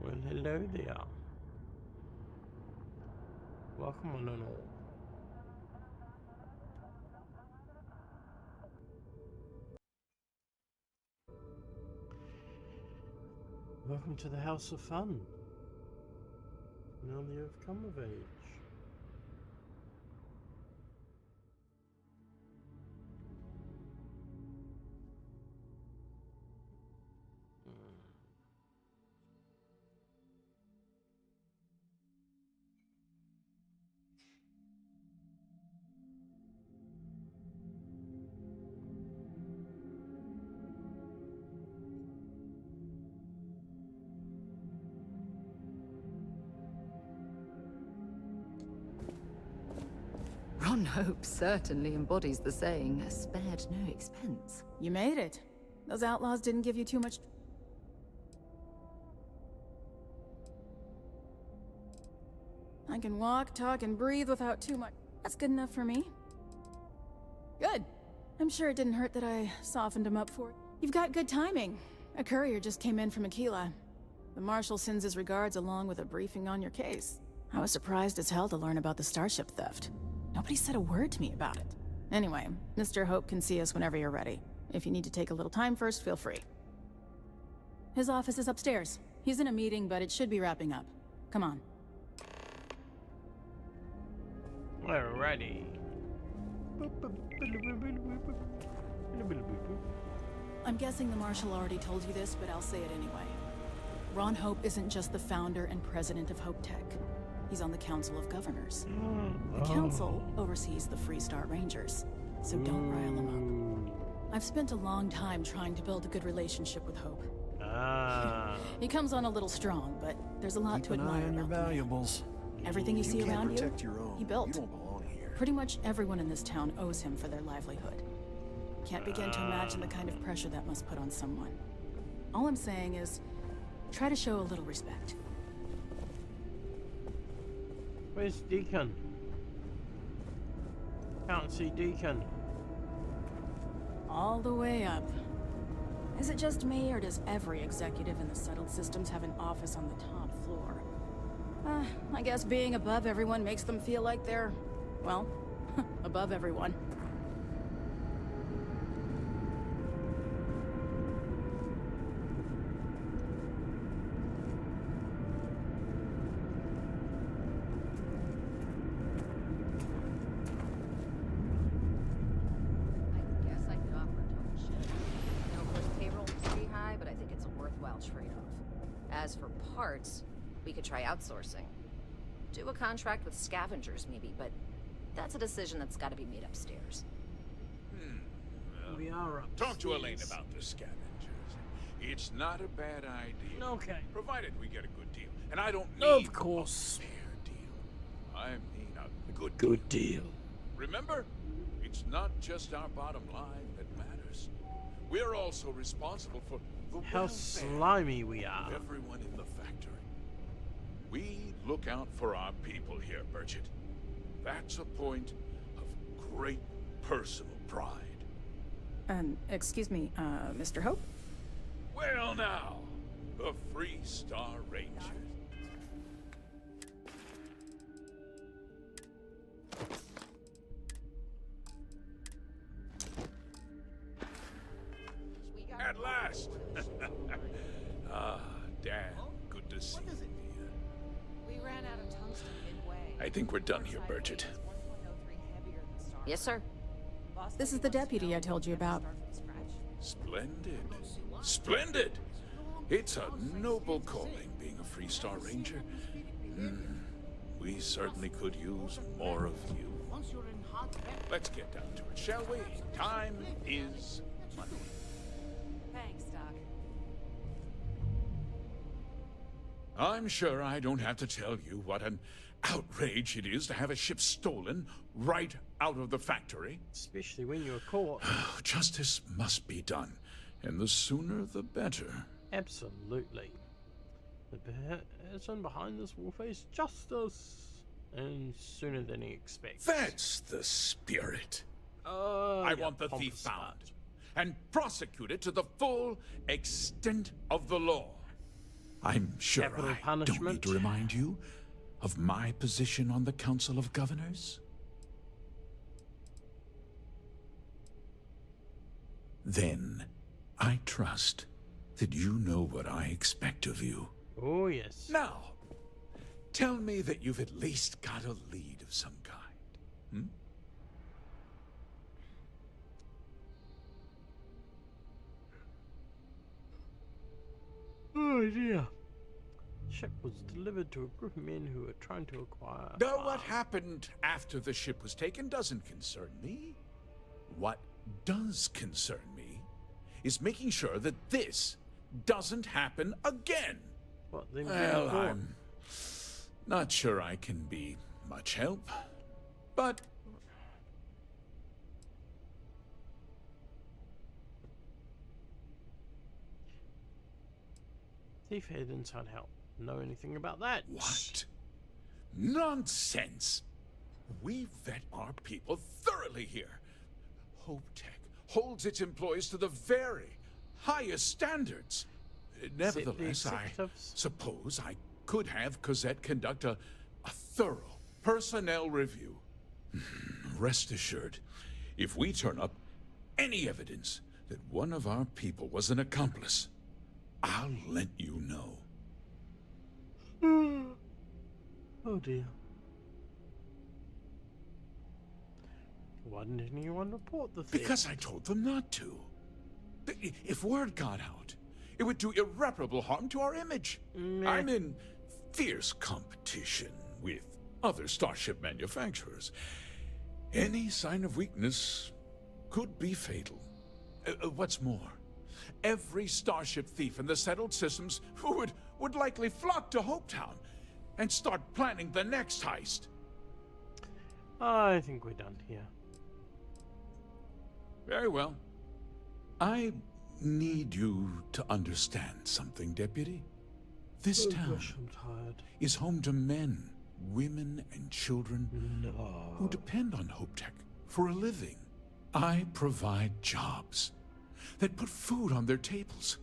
Well, hello there. Welcome on and all. Welcome to the House of Fun. Now you have come of age. Ron Hope certainly embodies the saying, spared no expense. You made it. Those outlaws didn't give you too much... I can walk, talk, and breathe without too much... That's good enough for me. Good. I'm sure it didn't hurt that I softened him up for it. You've got good timing. A courier just came in from Aquila. The Marshal sends his regards along with a briefing on your case. I was surprised as hell to learn about the starship theft. Nobody said a word to me about it. Anyway, Mr. Hope can see us whenever you're ready. If you need to take a little time first, feel free. His office is upstairs. He's in a meeting, but it should be wrapping up. Come on. Alrighty. I'm guessing the Marshal already told you this, but I'll say it anyway. Ron Hope isn't just the founder and president of Hope Tech. He's on the Council of Governors. The Council oversees the Freestar Rangers, so don't rile him up. I've spent a long time trying to build a good relationship with Hope. He comes on a little strong, but there's a lot to admire Keep an eye on your about the man. valuables. Everything you see around you, he built. You don't belong here. Pretty much everyone in this town owes him for their livelihood. Can't begin to imagine the kind of pressure that must put on someone. All I'm saying is, try to show a little respect. Where's Deacon? Can't see Deacon. All the way up. Is it just me, or does every executive in the settled systems have an office on the top floor? I guess being above everyone makes them feel like they're, well, above everyone. As for parts, we could try outsourcing. Do a contract with scavengers, maybe, but that's a decision that's got to be made upstairs. We are up. Talk to Elaine about the scavengers. It's not a bad idea. Okay. Provided we get a good deal. And I don't need Of course. a fair deal. I mean a good Good deal. Remember, it's not just our bottom line that matters. We're also responsible for the How welfare slimy we of are. everyone in the factory. We look out for our people here, Burchett. That's a point of great personal pride. Excuse me, Mr. Hope? Well now, the Freestar Rangers. At last! Ah, Dan, good to see you. We ran out of tungsten midway. I think we're done here, Burchett. Yes, sir. This is the deputy I told you about. Splendid. Splendid! It's a noble calling, being a Freestar Ranger. We certainly could use more of you. Let's get down to it, shall we? Time is money. Thanks, Doc. I'm sure I don't have to tell you what an outrage it is to have a ship stolen right out of the factory. Especially when you're caught. Justice must be done, and the sooner the better. Absolutely. The person behind this will face justice. And sooner than he expects. That's the spirit. I want the thief found and prosecuted to the full extent of the law. I'm sure Capital I don't punishment. need to remind you of my position on the Council of Governors. Then, I trust that you know what I expect of you. Oh, yes. Now, tell me that you've at least got a lead of some kind. Hmm? Oh, dear. Ship was delivered to a group of men who were trying to acquire. No, what happened after the ship was taken doesn't concern me. What does concern me is making sure that this doesn't happen again. What, them Well, being born? I'm not sure I can be much help, but Thief had inside help. Know anything about that? what? Nonsense! We vet our people thoroughly here. HopeTech holds its employees to the very highest standards. Nevertheless, I executives? suppose I could have Cosette conduct a thorough personnel review. Rest assured, if we turn up any evidence that one of our people was an accomplice, I'll let you know. Oh dear. Why didn't anyone report the thing? Because I told them not to. If word got out, it would do irreparable harm to our image. Meh. I'm in fierce competition with other starship manufacturers. Any sign of weakness could be fatal. What's more, every starship thief in the settled systems would likely flock to Hopetown and start planning the next heist. I think we're done here. Very well. I need you to understand something, Deputy. This Oh town gosh, I'm tired. is home to men, women, and children No. who depend on HopeTech for a living. I provide jobs that put food on their tables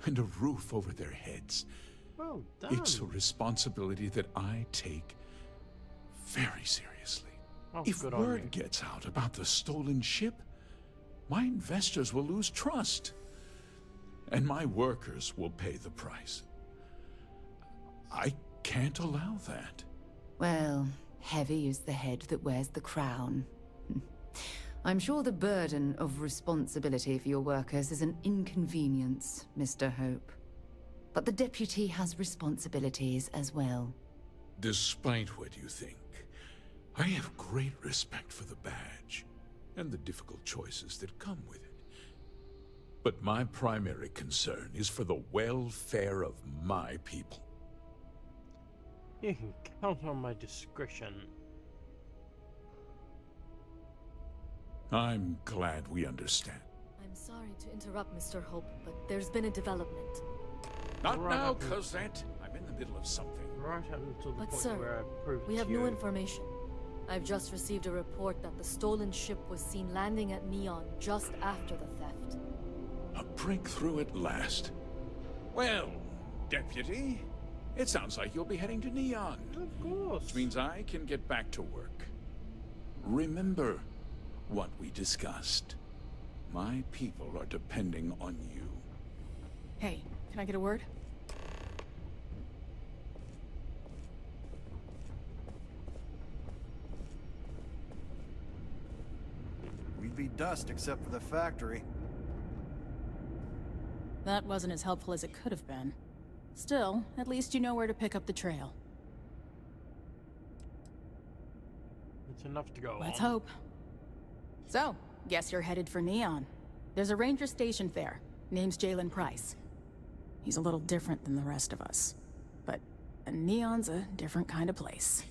and a roof over their heads. Well done. It's a responsibility that I take very seriously. Oh, If good on you. word gets out about the stolen ship, my investors will lose trust, and my workers will pay the price. I can't allow that. Well, heavy is the head that wears the crown. I'm sure the burden of responsibility for your workers is an inconvenience, Mr. Hope. But the deputy has responsibilities as well. Despite what you think, I have great respect for the badge and the difficult choices that come with it. But my primary concern is for the welfare of my people. You can count on my discretion. I'm glad we understand. I'm sorry to interrupt, Mr. Hope, but there's been a development. Not Right now, up in- Cosette. I'm in the middle of something. Right up until the But point sir, where I prove it We have to new you. information. I've just received a report that the stolen ship was seen landing at Neon just after the theft. A breakthrough at last. Well, Deputy, it sounds like you'll be heading to Neon. Of course. Which means I can get back to work. Remember what we discussed. My people are depending on you. Hey, can I get a word? We'd be dust except for the factory. That wasn't as helpful as it could have been. Still, at least you know where to pick up the trail. It's enough to go Let's on. hope. So, guess you're headed for Neon. There's a ranger stationed there. Name's Jalen Price. He's a little different than the rest of us. But Neon's a different kind of place.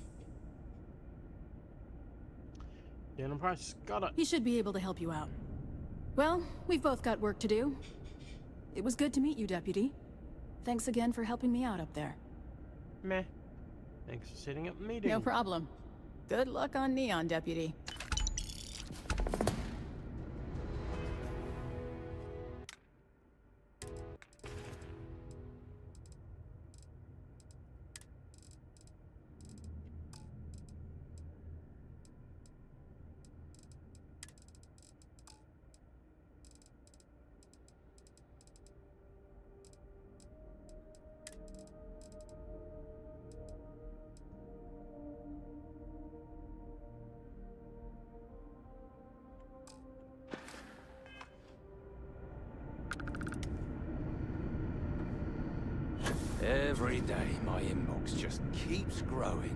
Jalen Price, got it. He should be able to help you out. Well, we've both got work to do. It was good to meet you, Deputy. Thanks again for helping me out up there. Meh. Thanks for setting up the meeting. No problem. Good luck on Neon, Deputy. Every day, my inbox just keeps growing.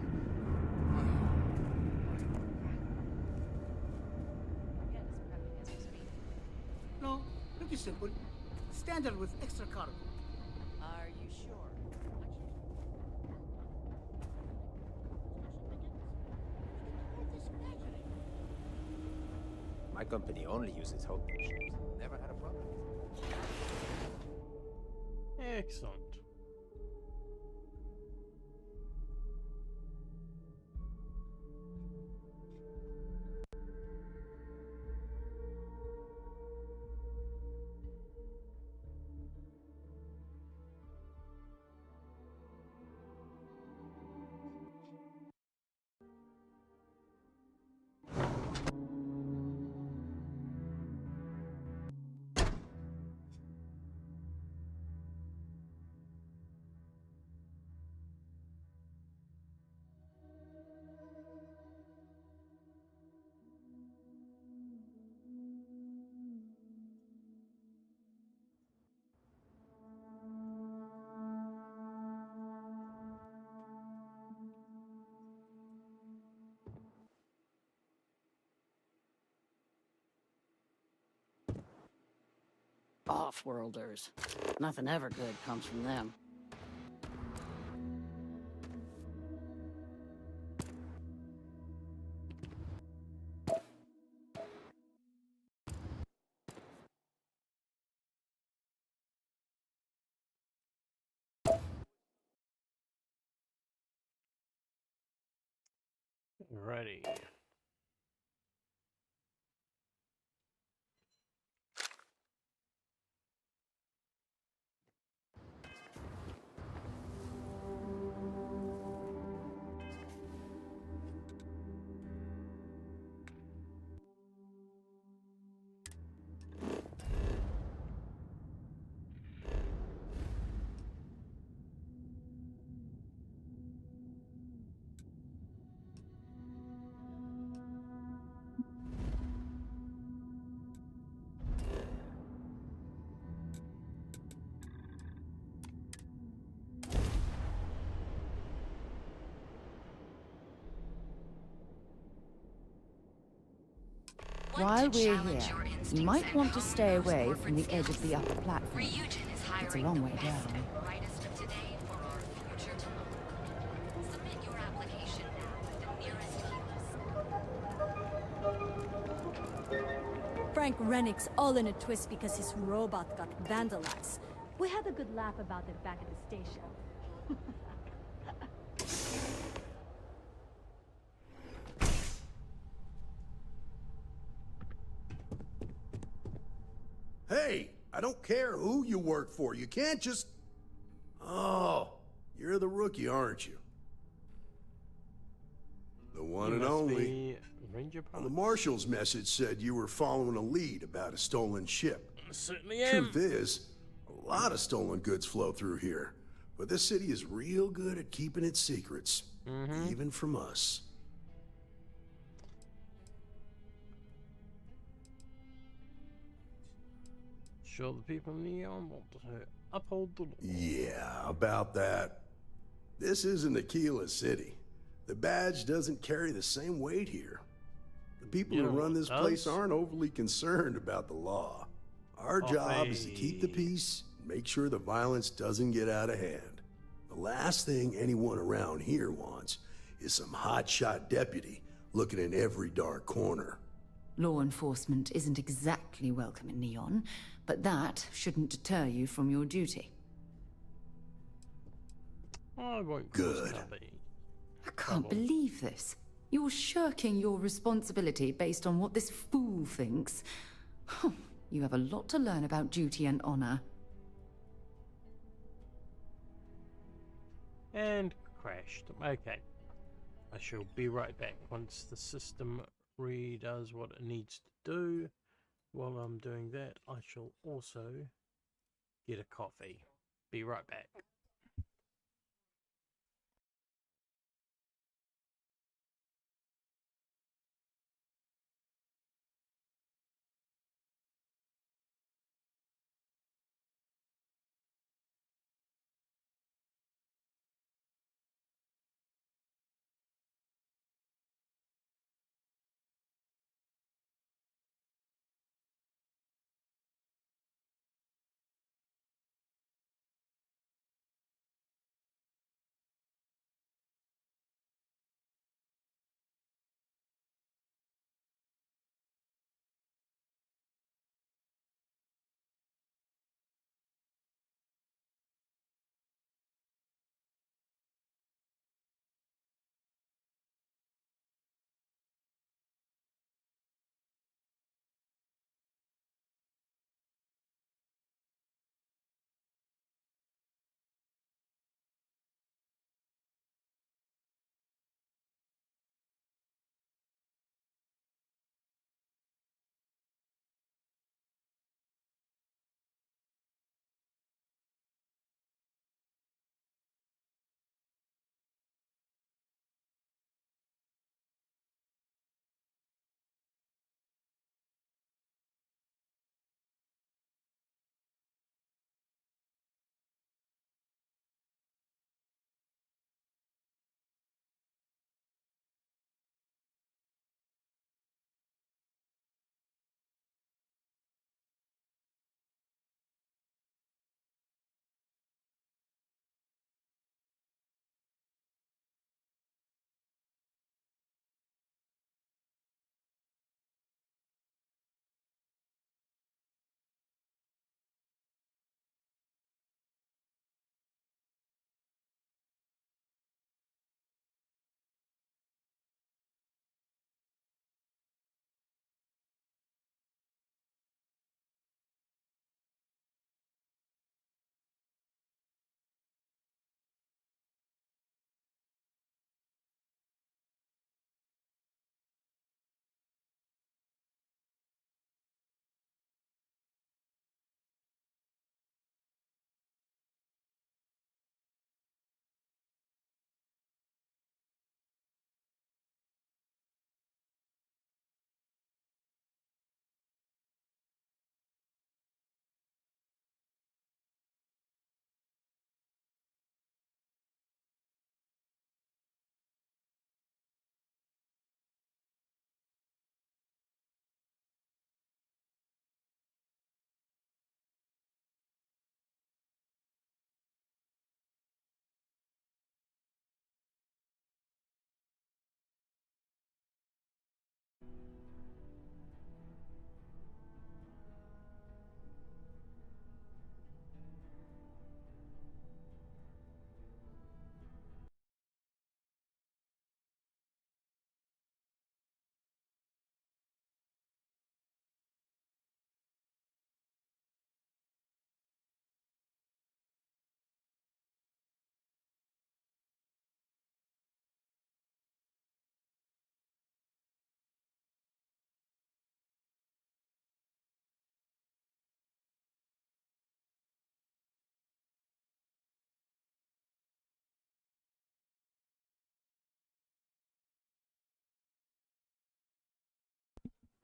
No, pretty simple. Standard with extra cargo. Are you sure? My company only uses Hope ships. Never had a problem. Excellent. Off-worlders. Nothing ever good comes from them. Alrighty. While we're here, you might want to stay away from the edge of the upper platform. It's a long way down. Frank Rennick's all in a twist because his robot got vandalized. We had a good laugh about it back at the station. Hey, I don't care who you work for. You can't just... Oh, you're the rookie, aren't you? The one and only. Ranger Well, the marshal's message said you were following a lead about a stolen ship. Certainly am. Truth is, a lot of stolen goods flow through here. But this city is real good at keeping its secrets. Even from us. Sure, the people in Neon want to uphold the law. Yeah, about that. This isn't Aquila City. The badge doesn't carry the same weight here. The people You who know run what this does? place aren't overly concerned about the law. Our job is to keep the peace, and make sure the violence doesn't get out of hand. The last thing anyone around here wants is some hotshot deputy looking in every dark corner. Law enforcement isn't exactly welcome in Neon, but that shouldn't deter you from your duty. I won't Good. I can't believe this. You're shirking your responsibility based on what this fool thinks. You have a lot to learn about duty and honor. And crashed. Okay. I shall be right back once the system redoes what it needs to do. While I'm doing that, I shall also get a coffee. Be right back.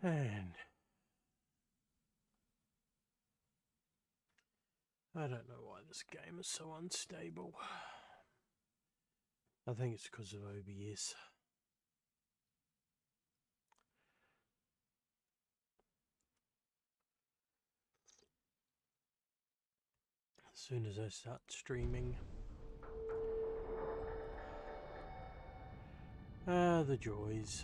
And I don't know why this game is so unstable. I think it's because of OBS. As soon as I start streaming. The joys.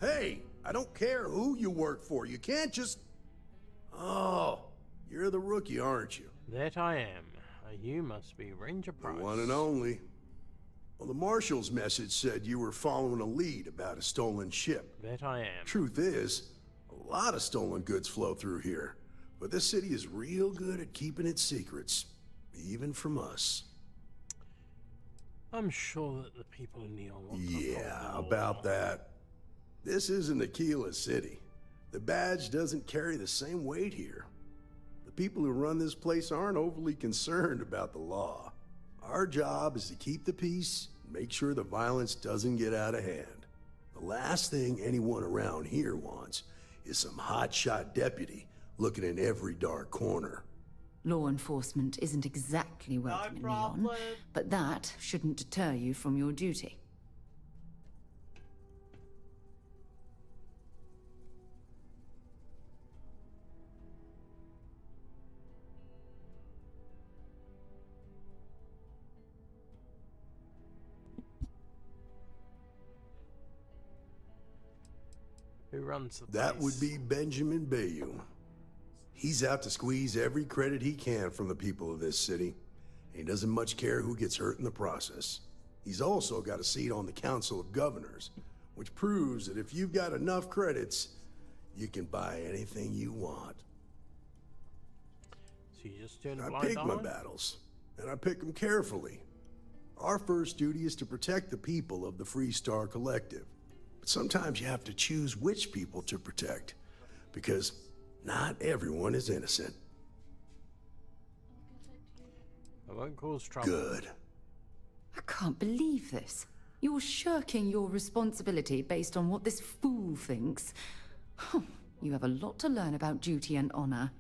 Hey, I don't care who you work for. You can't just... Oh, you're the rookie, aren't you? That I am. You must be Ranger Price. The one and only. Well, the Marshal's message said you were following a lead about a stolen ship. That I am. Truth is, a lot of stolen goods flow through here. But this city is real good at keeping its secrets. Even from us. I'm sure that the people in Neon want to Yeah, follow the about law. that. This isn't Aquila City. The badge doesn't carry the same weight here. The people who run this place aren't overly concerned about the law. Our job is to keep the peace, make sure the violence doesn't get out of hand. The last thing anyone around here wants is some hotshot deputy looking in every dark corner. Law enforcement isn't exactly welcome in Neon, but that shouldn't deter you from your duty. Who runs the That place? would be Benjamin Bayou. He's out to squeeze every credit he can from the people of this city. And he doesn't much care who gets hurt in the process. He's also got a seat on the Council of Governors, which proves that if you've got enough credits, you can buy anything you want. So you just turn a I blind pick my eye? battles, and I pick them carefully. Our first duty is to protect the people of the Freestar Collective. But sometimes you have to choose which people to protect, because not everyone is innocent. I won't cause trouble. Good. I can't believe this. You're shirking your responsibility based on what this fool thinks. You have a lot to learn about duty and honor.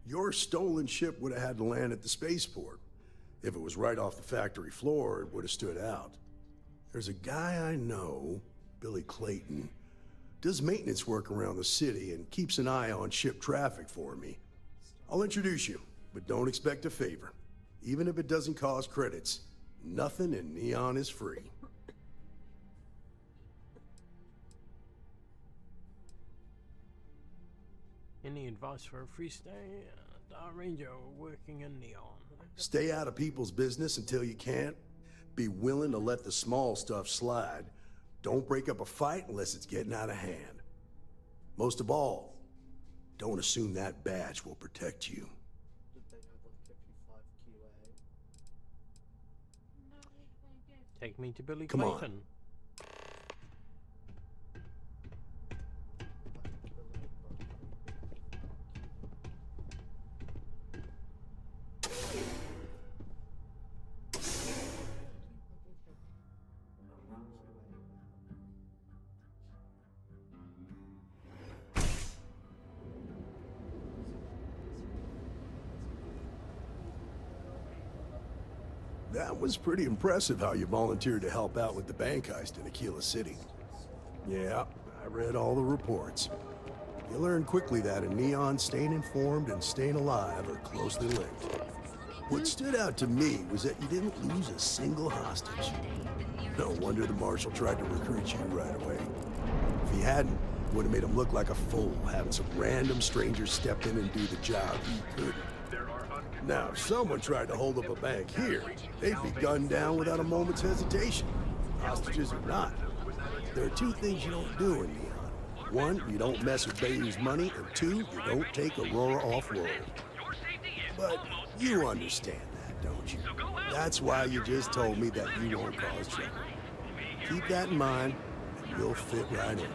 Your stolen ship would have had to land at the spaceport. If it was right off the factory floor, it would have stood out. There's a guy I know, Billy Clayton, does maintenance work around the city and keeps an eye on ship traffic for me. I'll introduce you, but don't expect a favor. Even if it doesn't cause credits, nothing in Neon is free. Any advice for a free stay? Dark Ranger working in Neon. Stay out of people's business until you can't. Be willing to let the small stuff slide. Don't break up a fight unless it's getting out of hand. Most of all, don't assume that badge will protect you. Take me to Billy Come on. Clayton. That was pretty impressive how you volunteered to help out with the bank heist in Aquila City. Yeah, I read all the reports. You learn quickly that in Neon, staying informed and staying alive are closely linked. What stood out to me was that you didn't lose a single hostage. No wonder the Marshal tried to recruit you right away. If he hadn't, it would have made him look like a fool, having some random stranger step in and do the job he couldn't. Now, if someone tried to hold up a bank here, they'd be gunned down without a moment's hesitation. Hostages or not. There are two things you don't do in Neon. One, you don't mess with Bayou's money, and two, you don't take Aurora off-world. But you understand that, don't you? That's why you just told me that you won't cause trouble. Keep that in mind, and you'll fit right in.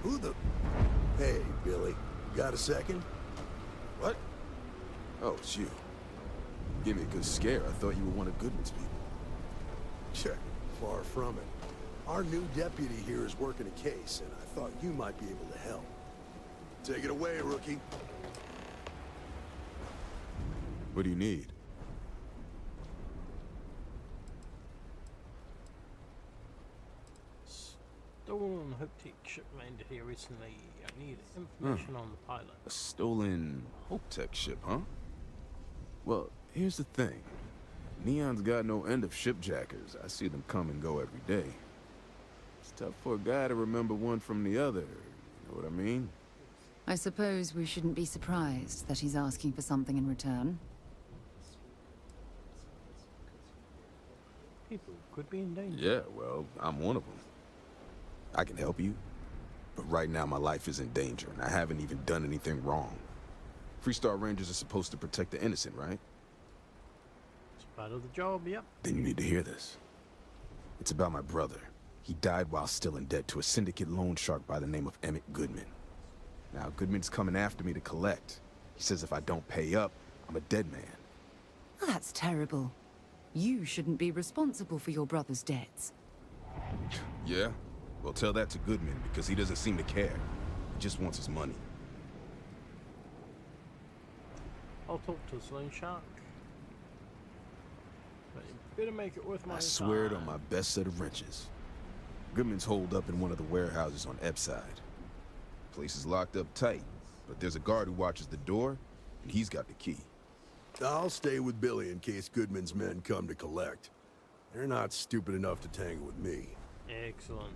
Who the... Hey, Billy. Got a second? What? Oh, it's you. Gave me a good scare. I thought you were one of Goodman's people. Check. Far from it. Our new deputy here is working a case, and I thought you might be able to help. Take it away, rookie. What do you need? Stolen Hope-Tech ship landed here recently. I need information on the pilot. A stolen Hope-Tech ship, huh? Well, here's the thing. Neon's got no end of shipjackers. I see them come and go every day. It's tough for a guy to remember one from the other. You know what I mean? I suppose we shouldn't be surprised that he's asking for something in return. People could be in danger. Yeah, well, I'm one of them. I can help you, but right now my life is in danger, and I haven't even done anything wrong. Freestar Rangers are supposed to protect the innocent, right? It's part of the job, yep. Then you need to hear this. It's about my brother. He died while still in debt to a syndicate loan shark by the name of Emmett Goodman. Now, Goodman's coming after me to collect. He says if I don't pay up, I'm a dead man. Well, that's terrible. You shouldn't be responsible for your brother's debts. Yeah? Well, tell that to Goodman, because he doesn't seem to care. He just wants his money. I'll talk to Sloan Shark. But you better make it worth my I swear it time. on my best set of wrenches. Goodman's holed up in one of the warehouses on Epside. Place is locked up tight, but there's a guard who watches the door, and he's got the key. I'll stay with Billy in case Goodman's men come to collect. They're not stupid enough to tangle with me. Excellent.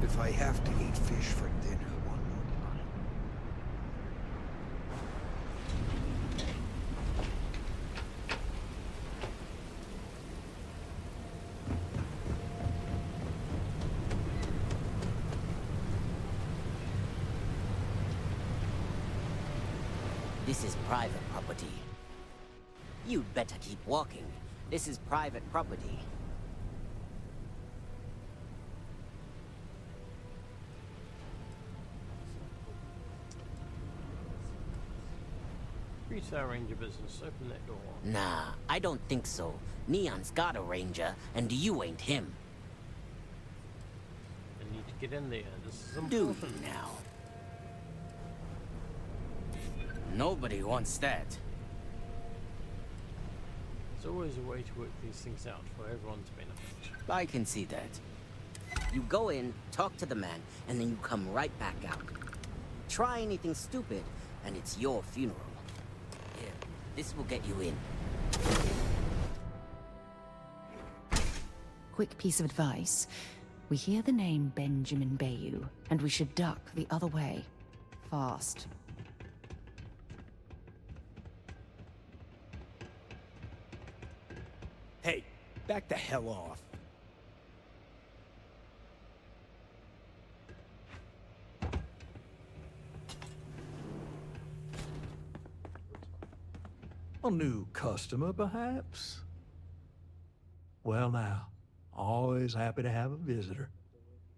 If I have to eat fish for dinner one more time. This is private property. You'd better keep walking. This is private property. Freestar Ranger business. Open that door. Nah, I don't think so. Neon's got a ranger, and you ain't him. I need to get in there. This is Do you important. now? Nobody wants that. There's always a way to work these things out for everyone's benefit. I can see that. You go in, talk to the man, and then you come right back out. Try anything stupid, and it's your funeral. Here, this will get you in. Quick piece of advice. We hear the name Benjamin Bayou, and we should duck the other way. Fast. Hey, back the hell off. A new customer, perhaps? Well now, always happy to have a visitor.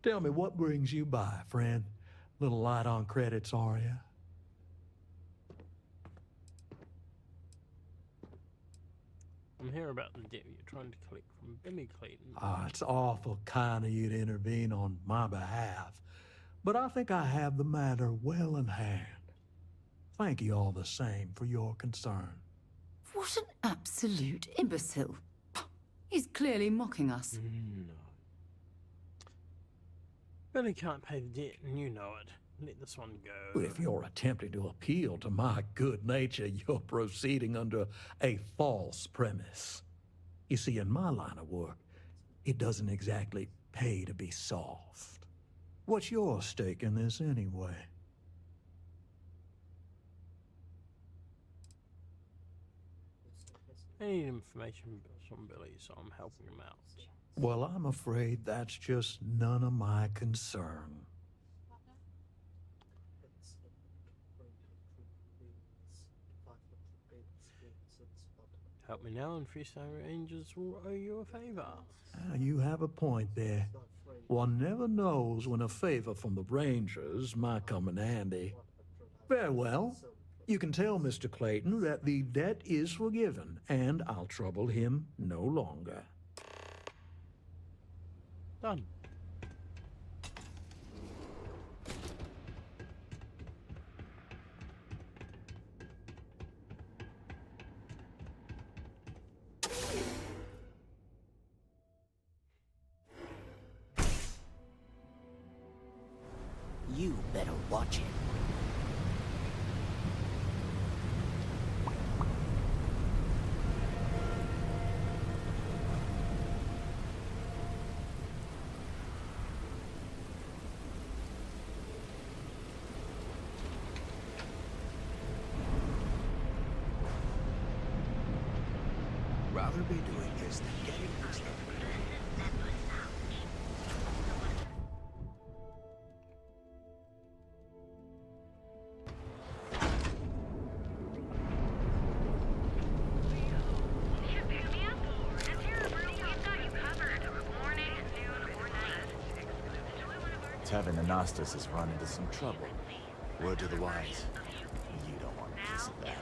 Tell me, what brings you by, friend? Little light on credits, are you? I'm here about the debt you're trying to collect from Billy Clayton. Ah, it's awful kind of you to intervene on my behalf, but I think I have the matter well in hand. Thank you all the same for your concern. What an absolute imbecile. He's clearly mocking us. No. Billy can't pay the debt, and you know it. Let this one go. But if you're attempting to appeal to my good nature, you're proceeding under a false premise. You see, in my line of work, it doesn't exactly pay to be soft. What's your stake in this anyway? I need information from Billy, so I'm helping him out. Well, I'm afraid that's just none of my concern. Help me now, and Freestar Rangers will owe you a favor. You have a point there. One never knows when a favor from the Rangers might come in handy. Very well. You can tell Mr. Clayton that the debt is forgiven, and I'll trouble him no longer. Done. You better watch it. Rather be doing this than getting this. Tavern Anastas has run into some trouble. Word to the wise. You don't want to piece of that.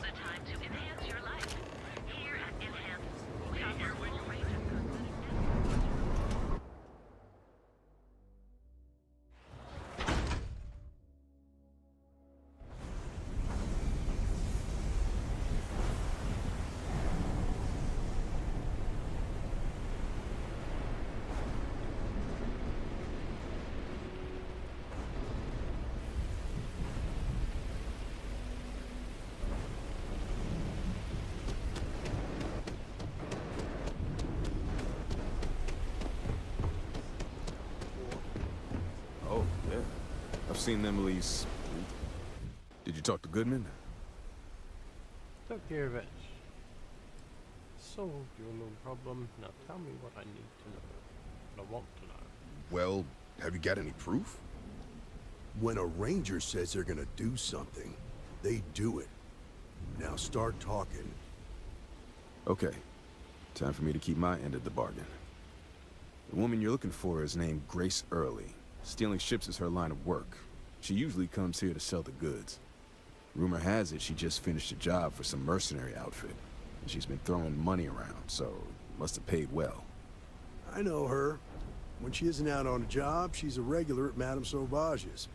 Oh, yeah. I've seen them lease. Did you talk to Goodman? Took care of it. Solved your little problem. Now tell me what I need to know. What I want to know. Well, have you got any proof? When a ranger says they're gonna do something, they do it. Now start talking. Okay. Time for me to keep my end of the bargain. The woman you're looking for is named Grace Early. Stealing ships is her line of work. She usually comes here to sell the goods. Rumor has it she just finished a job for some mercenary outfit. And she's been throwing money around, so must have paid well. I know her. When she isn't out on a job, she's a regular at Madame Sauvage's.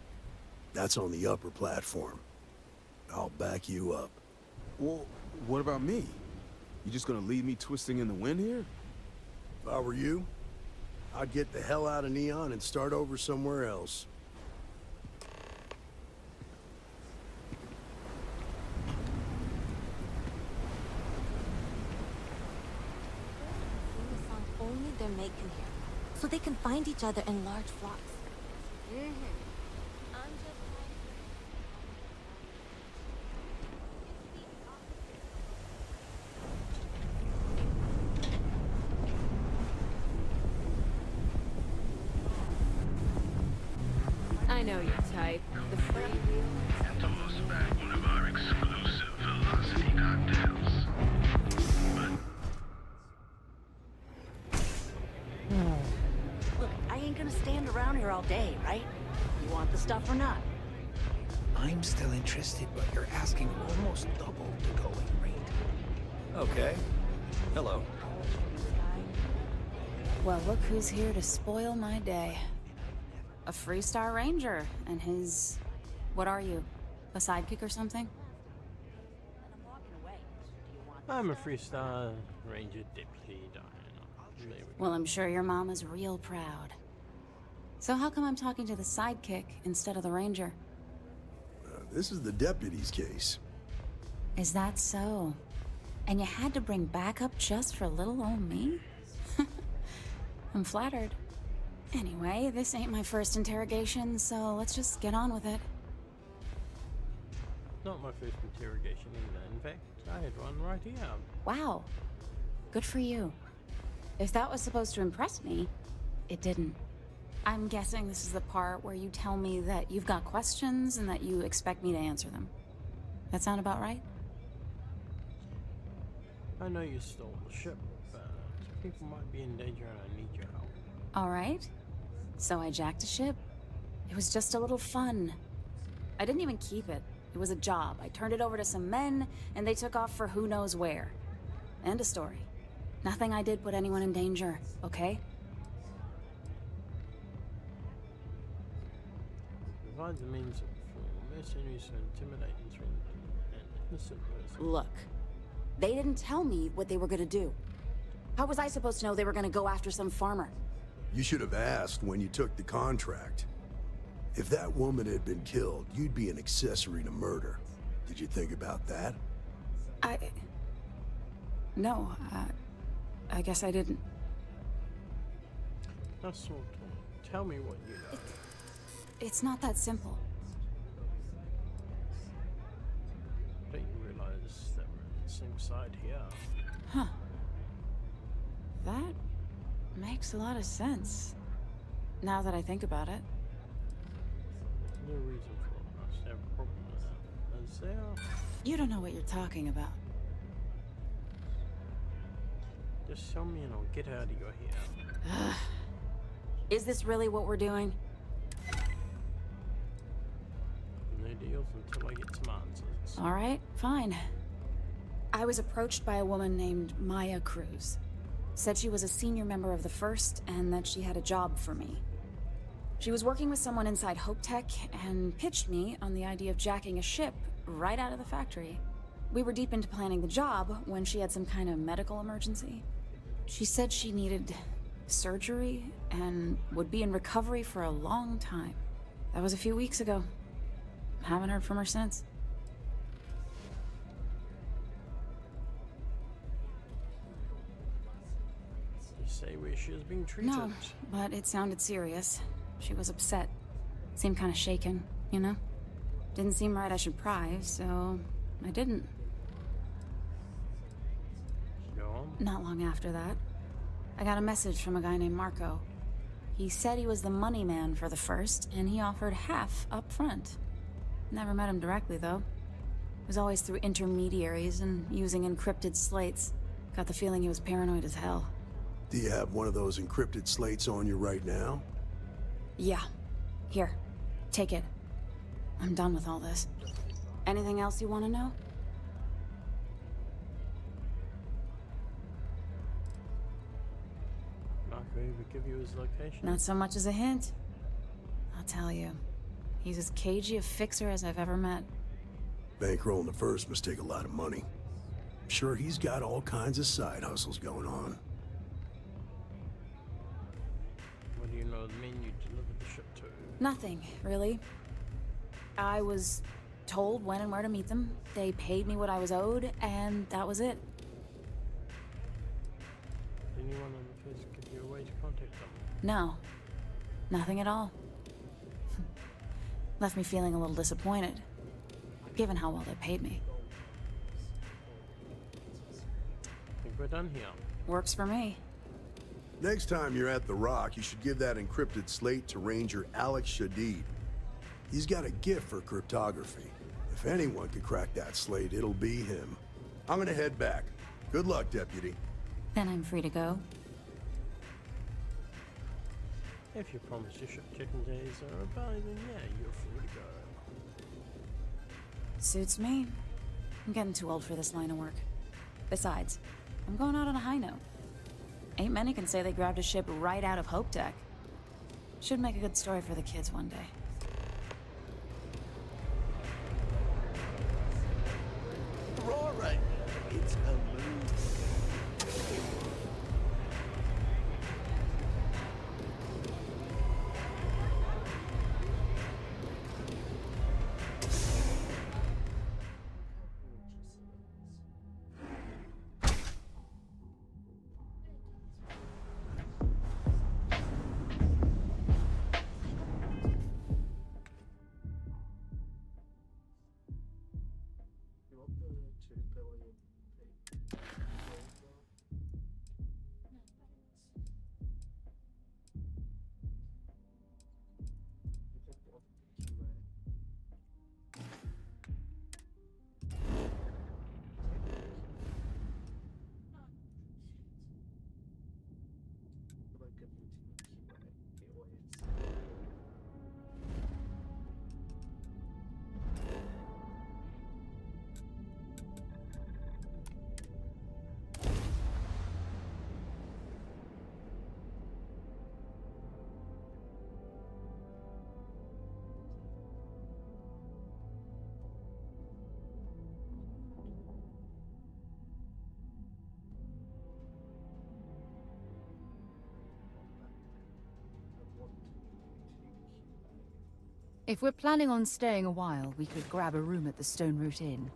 That's on the upper platform. I'll back you up. Well, what about me? You just gonna leave me twisting in the wind here? If I were you, I'd get the hell out of Neon and start over somewhere else. The song only they're making here, so they can find each other in large flocks. I know your type. The free And toss back one of our exclusive velocity cocktails. Look, I ain't gonna stand around here all day, right? You want the stuff or not? I'm still interested, but you're asking almost double the going rate. Okay. Hello. Well, look who's here to spoil my day. A Freestar Ranger and his... What are you? A sidekick or something? I'm a Freestar Ranger Deputy Diana. Well, I'm sure your mom is real proud. So how come I'm talking to the sidekick instead of the ranger? This is the deputy's case. Is that so? And you had to bring backup just for little old me? I'm flattered. Anyway, this ain't my first interrogation, so let's just get on with it. Not my first interrogation either. In fact, I had one right here. Wow. Good for you. If that was supposed to impress me, it didn't. I'm guessing this is the part where you tell me that you've got questions and that you expect me to answer them. That sound about right? I know you stole the ship, but people might be in danger and I need your help. All right. So I jacked a ship. It was just a little fun. I didn't even keep it. It was a job. I turned it over to some men, and they took off for who knows where. End of story. Nothing I did put anyone in danger, okay? Provides a means for mercenaries to intimidate and threaten an innocent person. Look, they didn't tell me what they were gonna do. How was I supposed to know they were gonna go after some farmer? You should have asked when you took the contract. If that woman had been killed, you'd be an accessory to murder. Did you think about that? No, I guess I didn't. That's sort of. Tell me what you know. It's not that simple. Don't you realize that we're on the same side here? Huh. That makes a lot of sense. Now that I think about it. No reason for us to have a problem with that. Is there? You don't know what you're talking about. Just tell me and I'll get out of your hair. Is this really what we're doing? No deals until I get some answers. All right, fine. I was approached by a woman named Maya Cruz. Said she was a senior member of the First and that she had a job for me. She was working with someone inside Hope Tech and pitched me on the idea of jacking a ship right out of the factory. We were deep into planning the job when she had some kind of medical emergency. She said she needed surgery and would be in recovery for a long time. That was a few weeks ago. Haven't heard from her since. You say where she is being treated? No, but it sounded serious. She was upset. Seemed kind of shaken, you know? Didn't seem right I should pry, so I didn't. Go on. Not long after that, I got a message from a guy named Marco. He said he was the money man for the First, and he offered half up front. Never met him directly, though. It was always through intermediaries and using encrypted slates. Got the feeling he was paranoid as hell. Do you have one of those encrypted slates on you right now? Yeah. Here. Take it. I'm done with all this. Anything else you want to know? Not going to give you his location. Not so much as a hint. I'll tell you. He's as cagey a fixer as I've ever met. Bankrolling the first must take a lot of money. I'm sure he's got all kinds of side hustles going on. What do you know the men you delivered the ship to? Nothing, really. I was told when and where to meet them. They paid me what I was owed, and that was it. Did anyone on the first give you a way to contact them? No. Nothing at all. Left me feeling a little disappointed, given how well they paid me. I think we're done here. Works for me. Next time you're at the Rock, you should give that encrypted slate to Ranger Alex Shadid. He's got a gift for cryptography. If anyone could crack that slate, it'll be him. I'm gonna head back. Good luck, Deputy. Then I'm free to go. If you promise your ship checking days are about, then yeah, you're free to go. Suits me. I'm getting too old for this line of work. Besides, I'm going out on a high note. Ain't many can say they grabbed a ship right out of Hope Tech. Should make a good story for the kids one day. Aurora, it's a moon. If we're planning on staying a while, we could grab a room at the Stone Root Inn.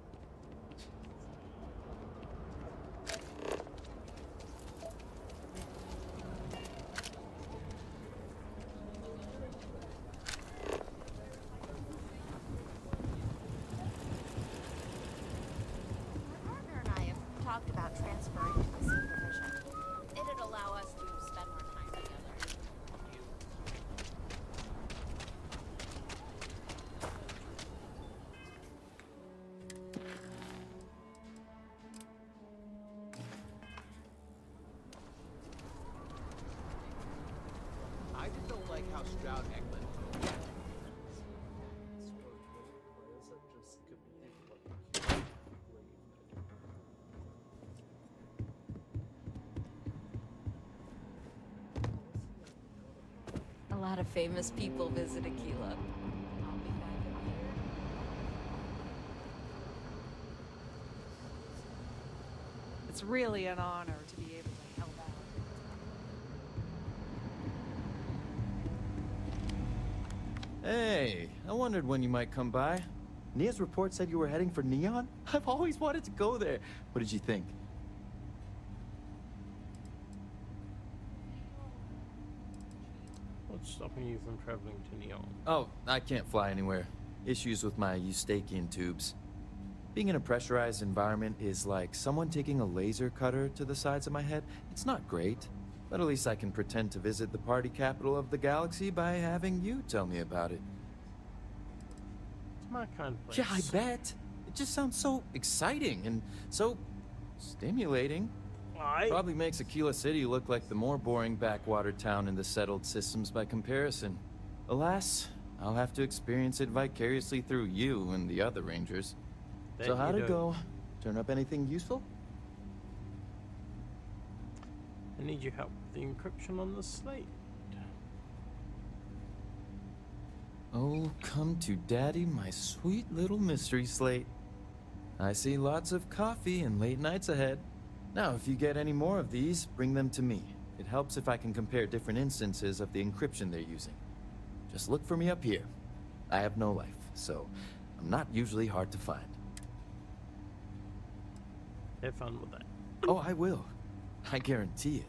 My partner and I have talked about transferring to the same division. It'd allow us to spend more time together. I just don't like how Stroud Eklund. A lot of famous people visit Aquila. It's really an honor to be able to help out. Hey, I wondered when you might come by. Nia's report said you were heading for Neon? I've always wanted to go there. What did you think? What's stopping you from traveling to Neon? Oh, I can't fly anywhere. Issues with my Eustachian tubes. Being in a pressurized environment is like someone taking a laser cutter to the sides of my head. It's not great, but at least I can pretend to visit the party capital of the galaxy by having you tell me about it. It's my kind of place. Yeah, I bet. It just sounds so exciting and so stimulating. Aye. Probably makes Aquila City look like the more boring backwater town in the settled systems by comparison. Alas, I'll have to experience it vicariously through you and the other rangers. So how'd it go? Turn up anything useful? I need your help with the encryption on the slate. Oh, come to daddy, my sweet little mystery slate. I see lots of coffee and late nights ahead. Now, if you get any more of these, bring them to me. It helps if I can compare different instances of the encryption they're using. Just look for me up here. I have no life, so I'm not usually hard to find. Have fun with that. Oh, I will. I guarantee it.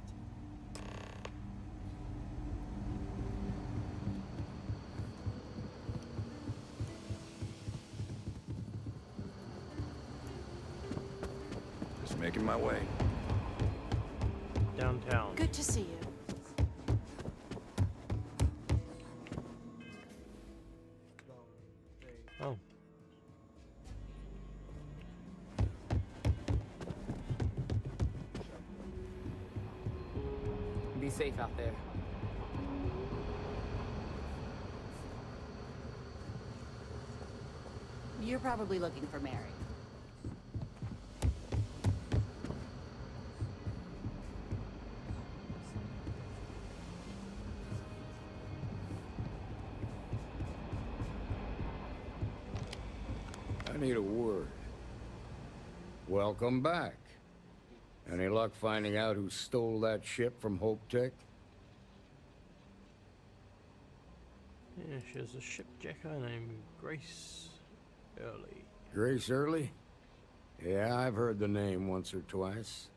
Just making my way. Downtown. Good to see you. Oh. Be safe out there. You're probably looking for Mary. I need a word. Welcome back. Any luck finding out who stole that ship from Hope Tech? Yeah, she has a shipjacker named Grace Early. Grace Early? Yeah, I've heard the name once or twice.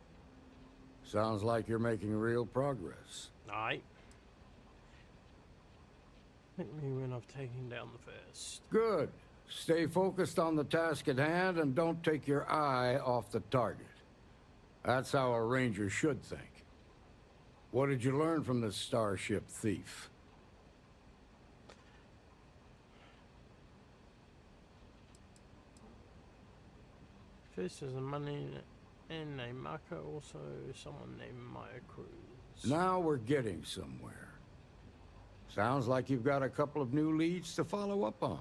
Sounds like you're making real progress. Aye. Hit me when I've taken down the first. Good. Stay focused on the task at hand and don't take your eye off the target. That's how a ranger should think. What did you learn from this starship thief? First is a money and a marker, also someone named Maya Cruz. Now we're getting somewhere. Sounds like you've got a couple of new leads to follow up on.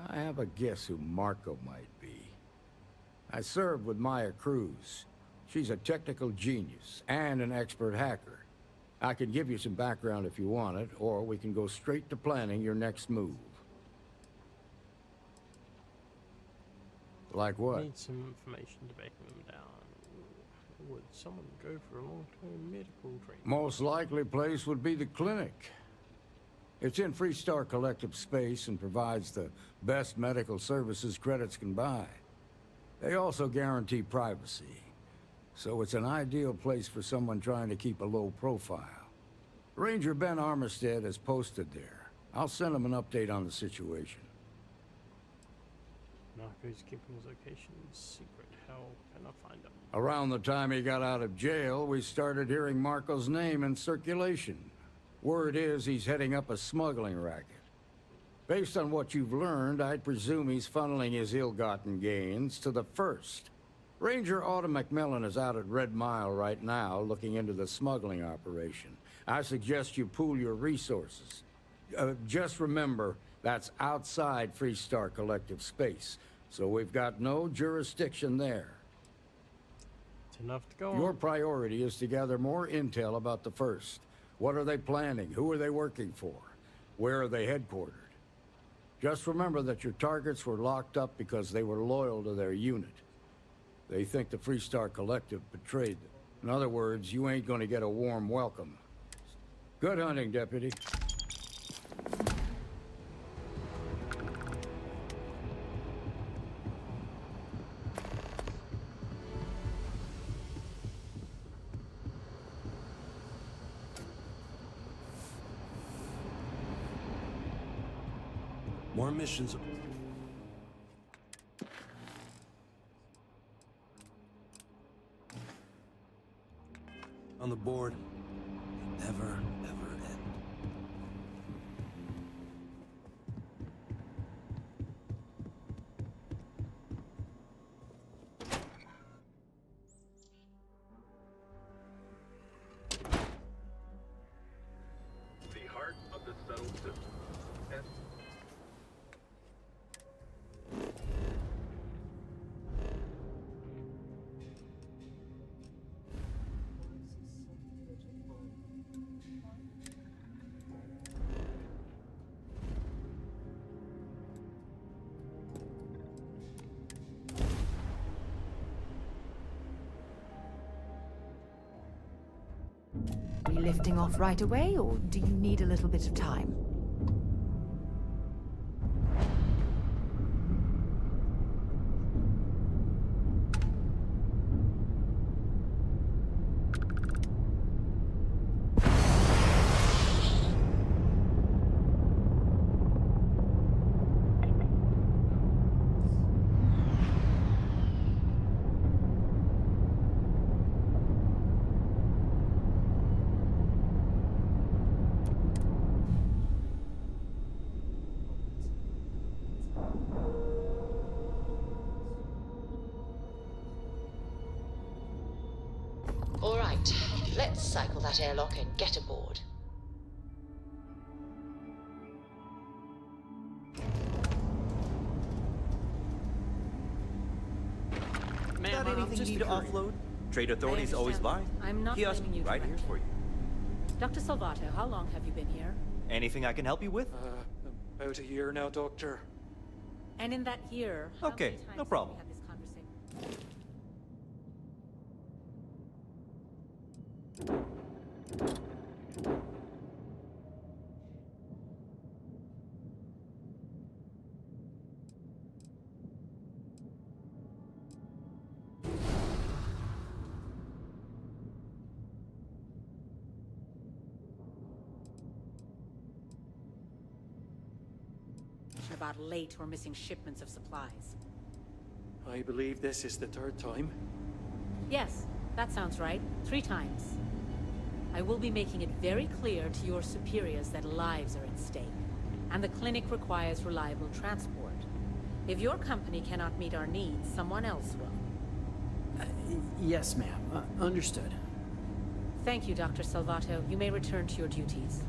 I have a guess who Marco might be. I served with Maya Cruz. She's a technical genius and an expert hacker. I can give you some background if you want it, or we can go straight to planning your next move. Like what? Need some information to back them down. Would someone go for a long-term medical treatment? Most likely place would be the clinic. It's in Freestar Collective space and provides the best medical services credits can buy. They also guarantee privacy, so it's an ideal place for someone trying to keep a low profile. Ranger Ben Armistead is posted there. I'll send him an update on the situation. Marco's keeping his location secret. How can I find him? Around the time he got out of jail, we started hearing Marco's name in circulation. Word is he's heading up a smuggling racket. Based on what you've learned, I'd presume he's funneling his ill-gotten gains to the First. Ranger Autumn McMillan is out at Red Mile right now, looking into the smuggling operation. I suggest you pool your resources. Just remember, that's outside Freestar Collective space, so we've got no jurisdiction there. It's enough to go on. Your priority is to gather more intel about the First. What are they planning? Who are they working for? Where are they headquartered? Just remember that your targets were locked up because they were loyal to their unit. They think the Freestar Collective betrayed them. In other words, you ain't gonna get a warm welcome. Good hunting, Deputy. More missions. On the board. Never, ever end. Are we lifting off right away, or do you need a little bit of time? All right, let's cycle that airlock and get aboard. Got anything you need to offload? Trade authorities always buy. I'm not Kiosk blaming you right here directly. for you. Dr. Salvato, how long have you been here? Anything I can help you with? About a year now, Doctor. And in that year, how Okay, many times no have problem. we had this conversation? About late or missing shipments of supplies. I believe this is the third time. Yes, that sounds right. 3 times. I will be making it very clear to your superiors that lives are at stake, and the clinic requires reliable transport. If your company cannot meet our needs, someone else will. Yes, ma'am. Understood. Thank you, Dr. Salvato. You may return to your duties.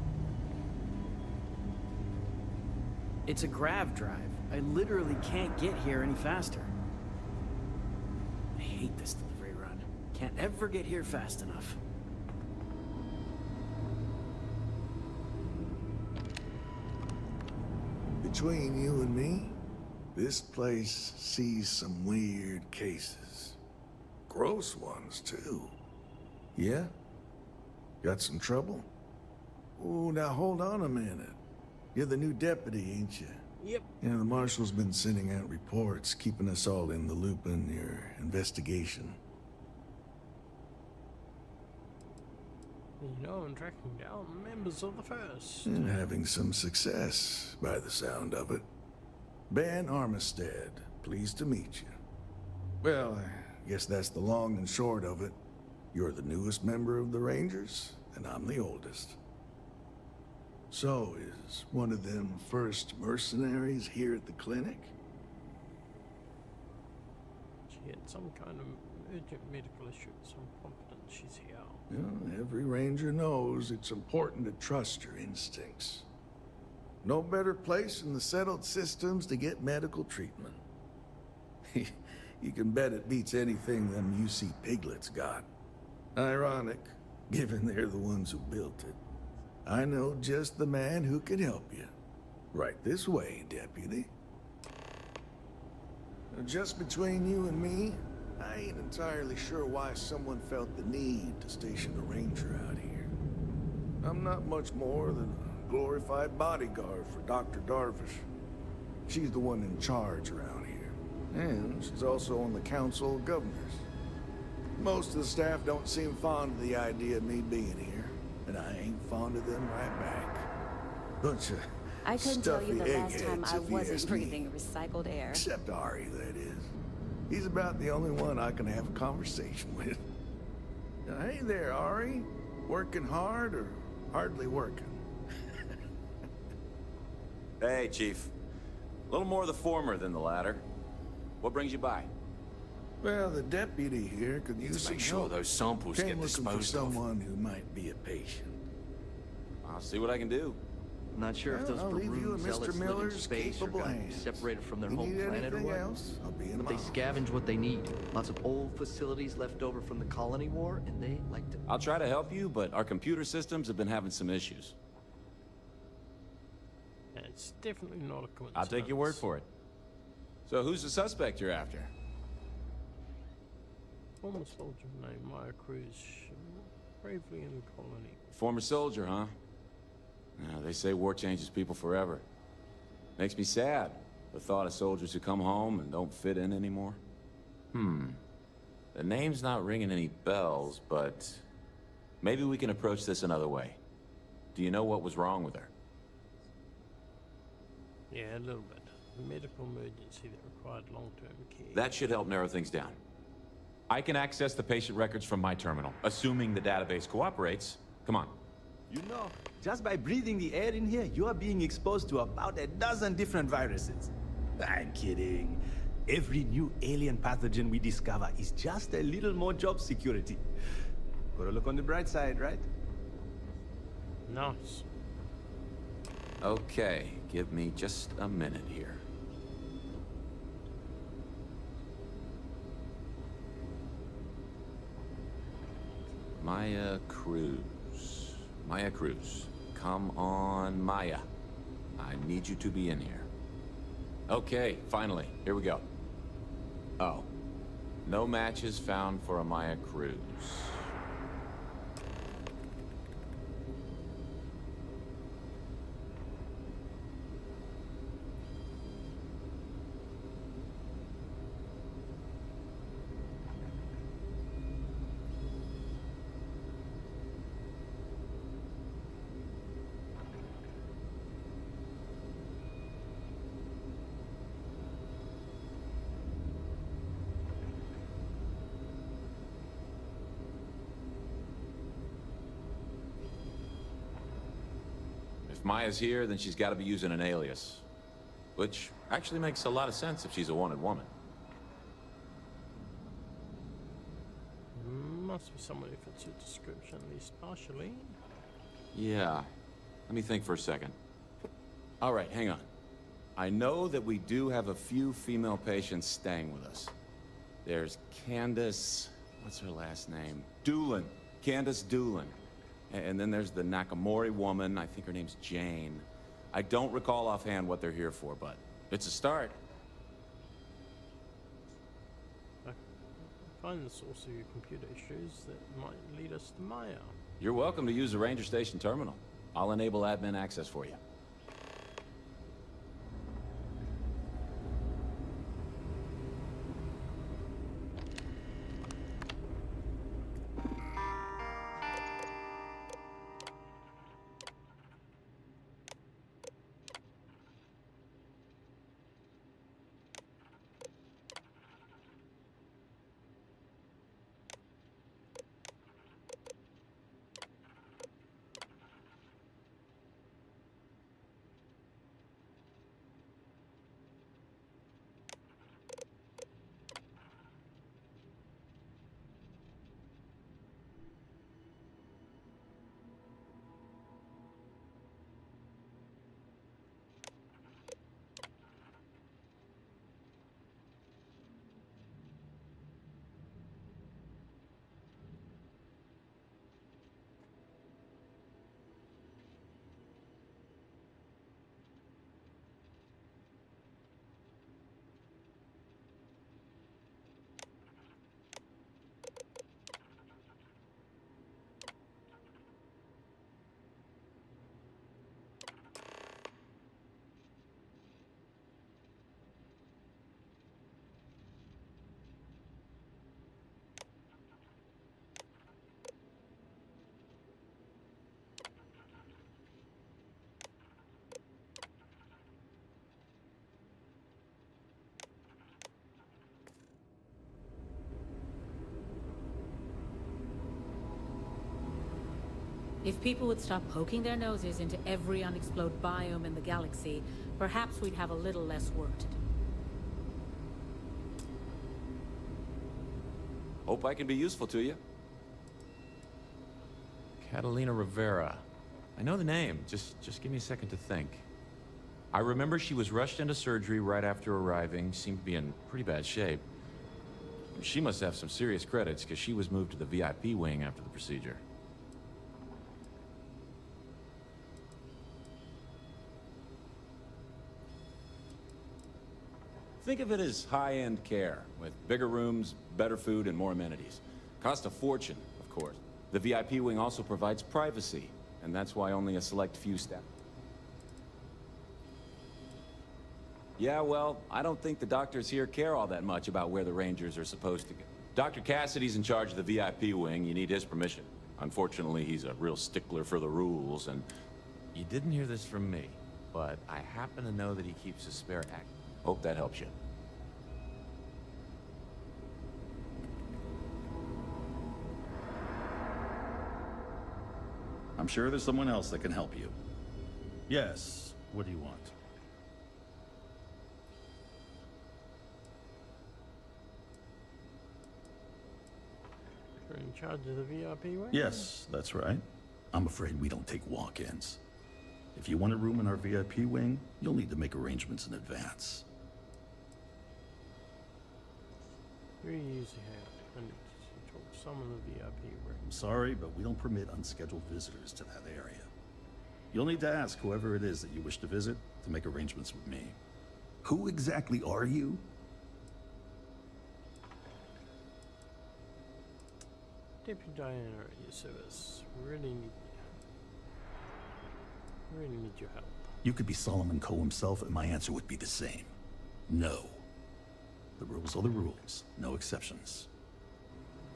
It's a grav drive. I literally can't get here any faster. I hate this delivery run. Can't ever get here fast enough. Between you and me, this place sees some weird cases. Gross ones, too. Yeah? Got some trouble? Oh, now hold on a minute. You're the new deputy, ain't you? Yep. Yeah, the marshal's been sending out reports, keeping us all in the loop in your investigation. You know, I'm tracking down members of the First. And having some success, by the sound of it. Ben Armistead, pleased to meet you. Well, I guess that's the long and short of it. You're the newest member of the Rangers, and I'm the oldest. So, is one of them first mercenaries here at the clinic? She had some kind of urgent medical issue, so I'm confident she's here. Well, every ranger knows it's important to trust your instincts. No better place in the settled systems to get medical treatment. You can bet it beats anything them UC piglets got. Ironic, given they're the ones who built it. I know just the man who can help you. Right this way, Deputy. Just between you and me, I ain't entirely sure why someone felt the need to station a ranger out here. I'm not much more than a glorified bodyguard for Dr. Darvish. She's the one in charge around here. And she's also on the Council of Governors. Most of the staff don't seem fond of the idea of me being here, and I ain't fond of them right back. Bunch of I couldn't tell you the stuffy last time eggheads, I if you wasn't ask me. breathing recycled air. Except Ari, that is. He's about the only one I can have a conversation with. Now, hey there, Ari. Working hard or hardly working? Hey, Chief. A little more of the former than the latter. What brings you by? Well, the deputy here could use some make sure help. those samples Came get looking for disposed of. someone who might be a patient. I'll see what I can do. Not sure if those I'll leave you in Baroon Mr. zealots live in Miller's space or capable got hands. separated from their You home need planet or anything what. else, I'll be in But they my scavenge what they need. Lots of old facilities left over from the colony war, and they like to... I'll try to help you, but our computer systems have been having some issues. Yeah, it's definitely not a coincidence. I'll take your word for it. So who's the suspect you're after? Former soldier named Maya Cruz, bravely in the colony. Former soldier, huh? Yeah, they say war changes people forever. Makes me sad, the thought of soldiers who come home and don't fit in anymore. The name's not ringing any bells, but maybe we can approach this another way. Do you know what was wrong with her? Yeah, a little bit. A medical emergency that required long-term care. That should help narrow things down. I can access the patient records from my terminal, assuming the database cooperates. Come on. You know, just by breathing the air in here, you are being exposed to about a dozen different viruses. I'm kidding. Every new alien pathogen we discover is just a little more job security. Gotta look on the bright side, right? Nice. Okay, give me just a minute here. Maya Cruz. Maya Cruz. Come on, Maya. I need you to be in here. Okay, finally. Here we go. Oh. No matches found for a Maya Cruz. If Maya's here, then she's got to be using an alias. Which actually makes a lot of sense if she's a wanted woman. Must be someone who fits your description, at least partially. Yeah. Let me think for a second. All right, hang on. I know that we do have a few female patients staying with us. There's Candace... what's her last name? Doolin. Candace Doolin. And then there's the Nakamori woman. I think her name's Jane. I don't recall offhand what they're here for, but it's a start. Find the source of your computer issues that might lead us to Maya. You're welcome to use the Ranger Station terminal. I'll enable admin access for you. If people would stop poking their noses into every unexplored biome in the galaxy, perhaps we'd have a little less work to do. Hope I can be useful to you. Catalina Rivera. I know the name. Just give me a second to think. I remember she was rushed into surgery right after arriving. Seemed to be in pretty bad shape. She must have some serious credits, because she was moved to the VIP wing after the procedure. Think of it as high-end care, with bigger rooms, better food, and more amenities. Cost a fortune, of course. The VIP wing also provides privacy, and that's why only a select few staff. Yeah, well, I don't think the doctors here care all that much about where the Rangers are supposed to go. Dr. Cassidy's in charge of the VIP wing. You need his permission. Unfortunately, he's a real stickler for the rules, and you didn't hear this from me, but I happen to know that he keeps a spare act. Hope that helps you. I'm sure there's someone else that can help you. Yes, what do you want? You're in charge of the VIP wing? Yes, that's right. I'm afraid we don't take walk-ins. If you want a room in our VIP wing, you'll need to make arrangements in advance. We usually have plenty to talk some of the VIP rooms. I'm sorry, but we don't permit unscheduled visitors to that area. You'll need to ask whoever it is that you wish to visit to make arrangements with me. Who exactly are you? Deputy Diana at your service. Really need your help. You could be Solomon Coe himself, and my answer would be the same. No. The rules are the rules. No exceptions.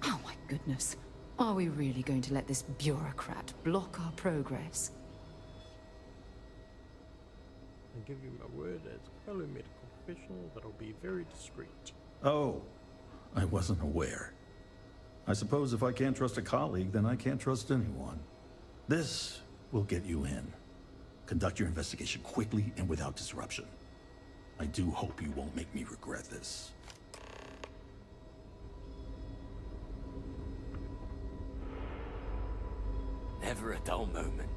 Oh my goodness. Are we really going to let this bureaucrat block our progress? I give you my word as a fellow medical professional that I'll be very discreet. Oh, I wasn't aware. I suppose if I can't trust a colleague, then I can't trust anyone. This will get you in. Conduct your investigation quickly and without disruption. I do hope you won't make me regret this. Never a dull moment.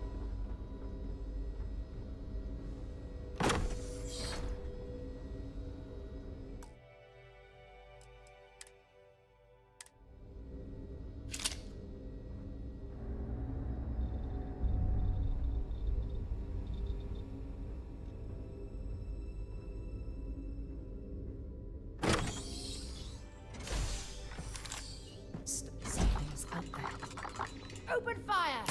Something's up there. Open fire!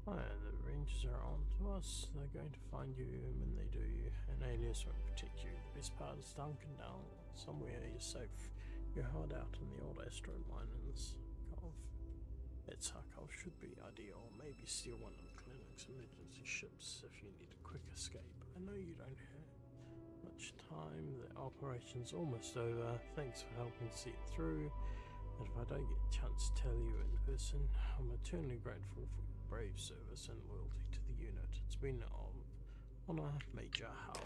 The Rangers are on to us. They're going to find you when they do. An alias won't protect you. The best part is Duncan down. Somewhere you're safe. You're hard out in the old Astro Miners. Its Harkov should be ideal. Maybe steal one of the clinic's emergency ships if you need a quick escape. I know you don't have much time. The operation's almost over. Thanks for helping see it through. And if I don't get a chance to tell you in person, I'm eternally grateful for your brave service and loyalty to the unit. It's been an honor, Major Howell.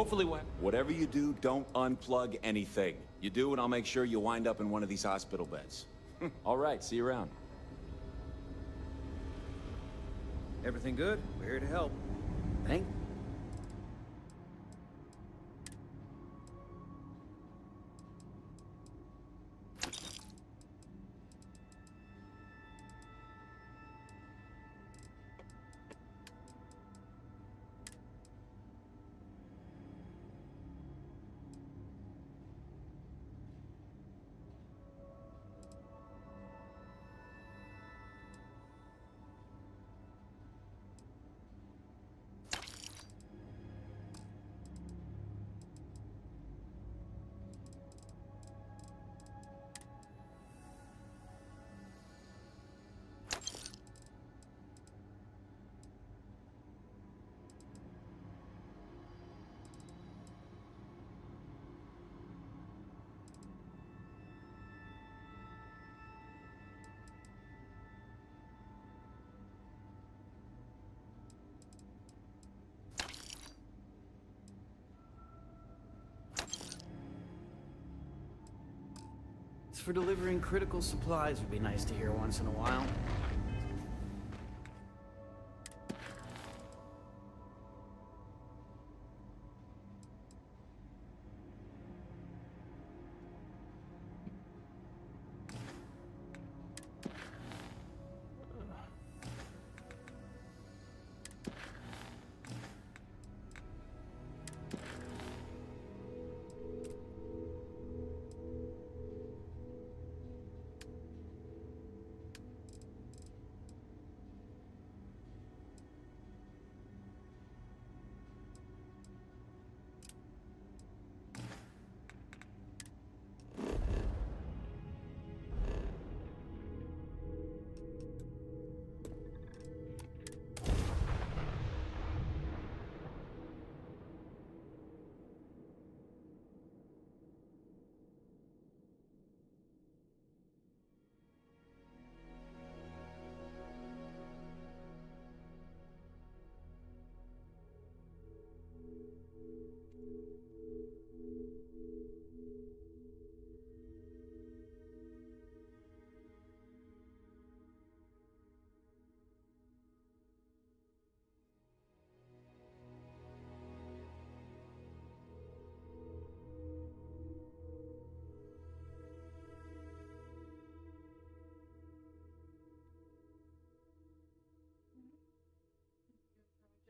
Hopefully when. Whatever you do, don't unplug anything. You do, and I'll make sure you wind up in one of these hospital beds. All right, see you around. Everything good? We're here to help. Thank For delivering critical supplies would be nice to hear once in a while.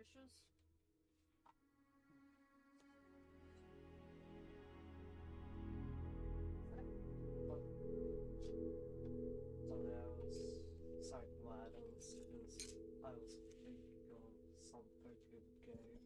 Dishes? Sorry, I was so glad because I was thinking of something good game.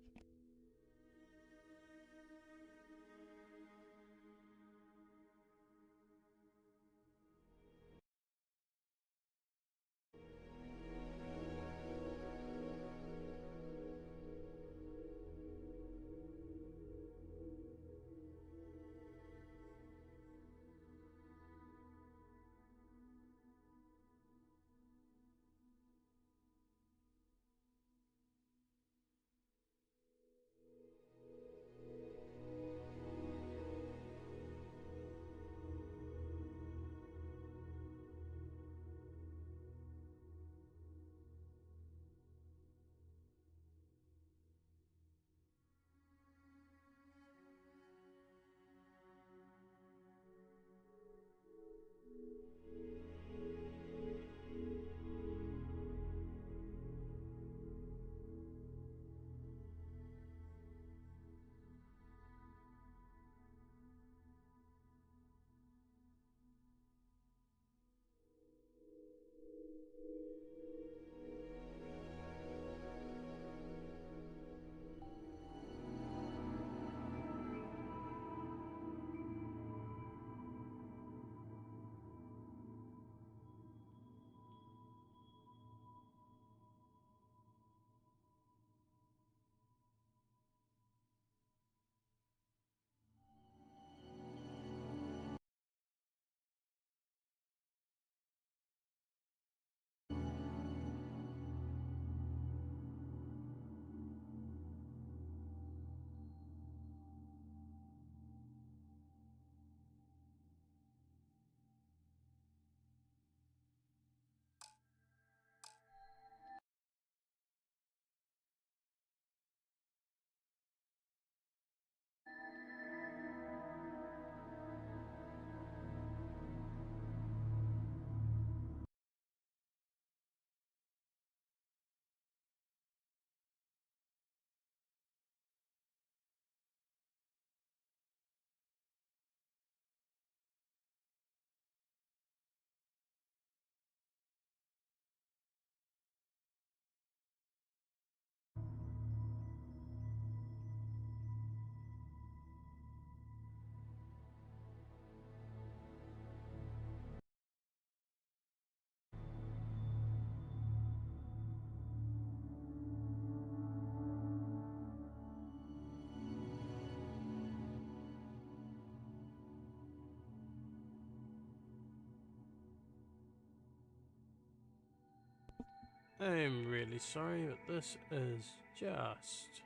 I'm really sorry, but this is just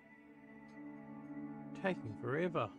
taking forever.